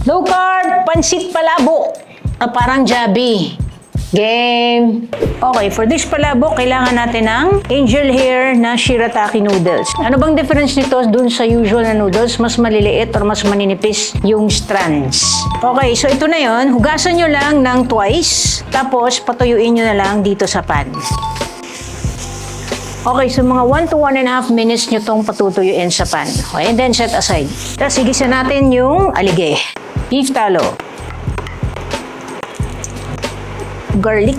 Low carb, pansit palabok. Parang Jabi. Game! Okay, for this palabok, kailangan natin ng angel hair na shirataki noodles. Ano bang difference nito dun sa usual na noodles? Mas maliliit or mas maninipis yung strands. Okay, so ito na yon. Hugasan nyo lang ng twice. Tapos, patuyuin nyo na lang dito sa pan. Okay, so mga 1 to 1.5 minutes nyo tong patutuyuin sa pan. Okay, and then set aside. Tapos, higisa natin yung alige. Beef talo. Garlic.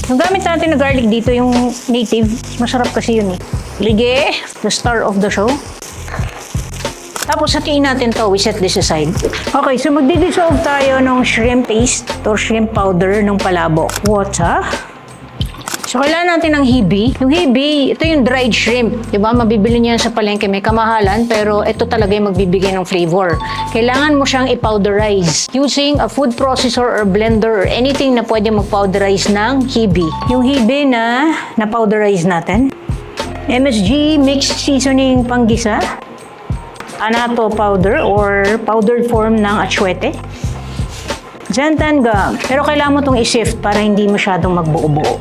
Yung gamit natin na garlic dito, yung native, masarap kasi yun eh. Lige, the star of the show. Tapos hatiin natin to, we set this aside. Okay, so magdi-dissolve tayo ng shrimp paste or shrimp powder ng palabok. Water. So, kailangan natin ng hibi. Yung hibi, ito yung dried shrimp. Diba? Mabibili niyan sa palengke. May kamahalan, pero ito talaga yung magbibigay ng flavor. Kailangan mo siyang i-powderize using a food processor or blender or anything na pwede mag-powderize ng hibi. Yung hibi na na-powderize natin. MSG Mixed Seasoning Panggisa. Anato powder or powdered form ng atsuete. Xanthan gum. Pero kailangan mo itong i-sift para hindi masyadong magbuo-buo.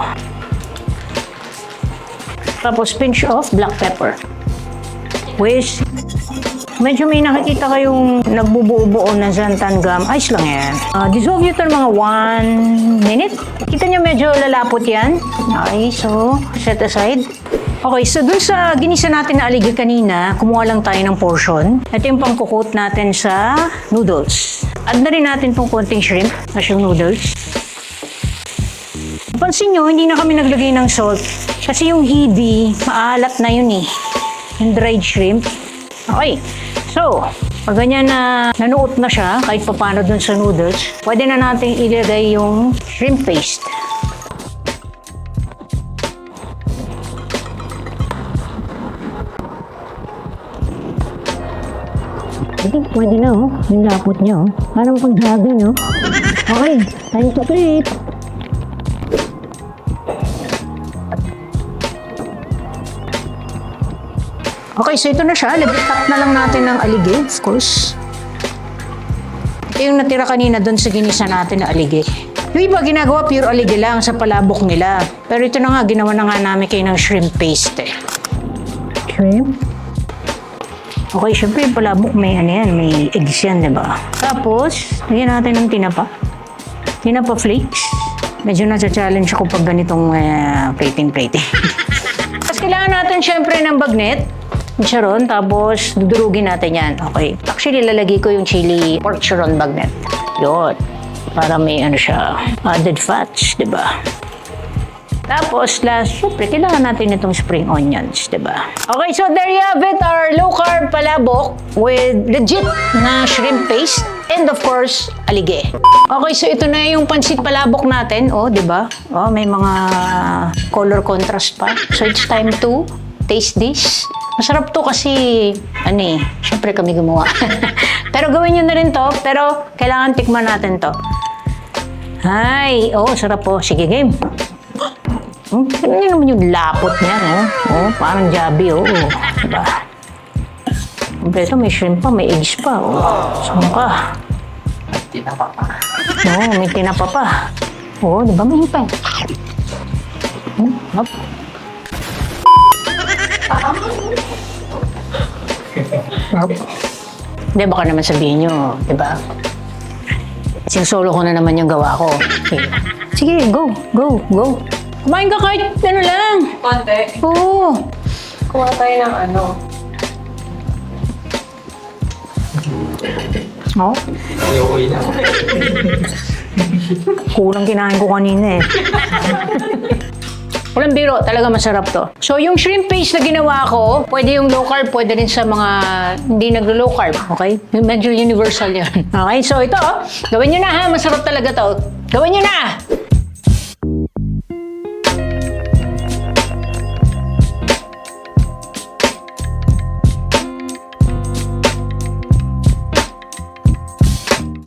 Tapos pinch of black pepper. Which, medyo may nakikita kayong nagbubuo-buo ng xanthan gum. Ayos lang yan. Dissolve nyo ito mga 1 minute. Kita nyo medyo lalapot yan. Okay, so set aside. Okay, so dun sa ginisa natin na alige kanina, kumuha lang tayo ng portion. Ito yung pangkukot natin sa noodles. Add na rin natin itong konting shrimp as yung noodles. Pansin nyo, hindi na kami naglagay ng salt. Kasi yung hibi, maalat na yun eh. Yung dried shrimp. Okay. So, pag ganyan na nanuot na siya, kahit paano dun sa noodles, pwede na natin ilagay yung shrimp paste. Pwede na oh. Yung lapot niya oh. Parang pag-dragon oh. Okay. Time to flip. Okay, so ito na siya. Tap na lang natin ng alige, of course. Ito yung natira kanina doon sa ginisa natin na alige. Yung iba ginagawa pure alige lang sa palabok nila. Pero ito na nga, ginawa na nga namin kayo ng shrimp paste eh. Shrimp? Okay, syempre yung palabok may ano yan, may eggs yan, diba? Tapos, lagyan natin ng tinapa. Tinapa flakes. Medyo nasa-challenge ako pag ganitong plating-plating. Tapos kailangan natin syempre ng bagnet. Chicharon, tapos dudurugin natin yan. Okay. Actually, lalagay ko yung chili pork chicharon bagnet. Yun. Para may ano siya, added fats, diba? Tapos, last, syempre, kailangan natin itong spring onions, diba? Okay, so there you have it, our low-carb palabok with legit na shrimp paste and of course, alige. Okay, so ito na yung pansit palabok natin, oh, diba? Oh, may mga color contrast pa. So it's time to taste this. Masarap to kasi, ano eh, syempre kami gumawa. Pero gawin nyo na rin to, pero kailangan tikman natin to. Ay, oh, sarap po. Sige, game. Ano naman yung lapot niya, no? Oh, parang Jabi, oh. Diba? Kompleto, may shrimp pa, may eggs pa, oh. Saan ka? Tinapa pa. Oo, may tinapa pa. Oo, diba may hipay? Hop. Hindi, baka naman sabihin nyo, diba? Sinsolo ko na naman yung gawa ko. Okay. Sige, go. Kumain ka kahit ano lang. Konti. Oo. Kuha tayo ng ano. Oh? Iuwi na. Kulang kinain ko kanina eh. Walang biro, talaga masarap to. So, yung shrimp paste na ginawa ko, pwede yung low carb, pwede rin sa mga hindi naglo-low carb, okay? Medyo universal yan. Okay, so ito, gawin nyo na ha, masarap talaga to. Gawin nyo na!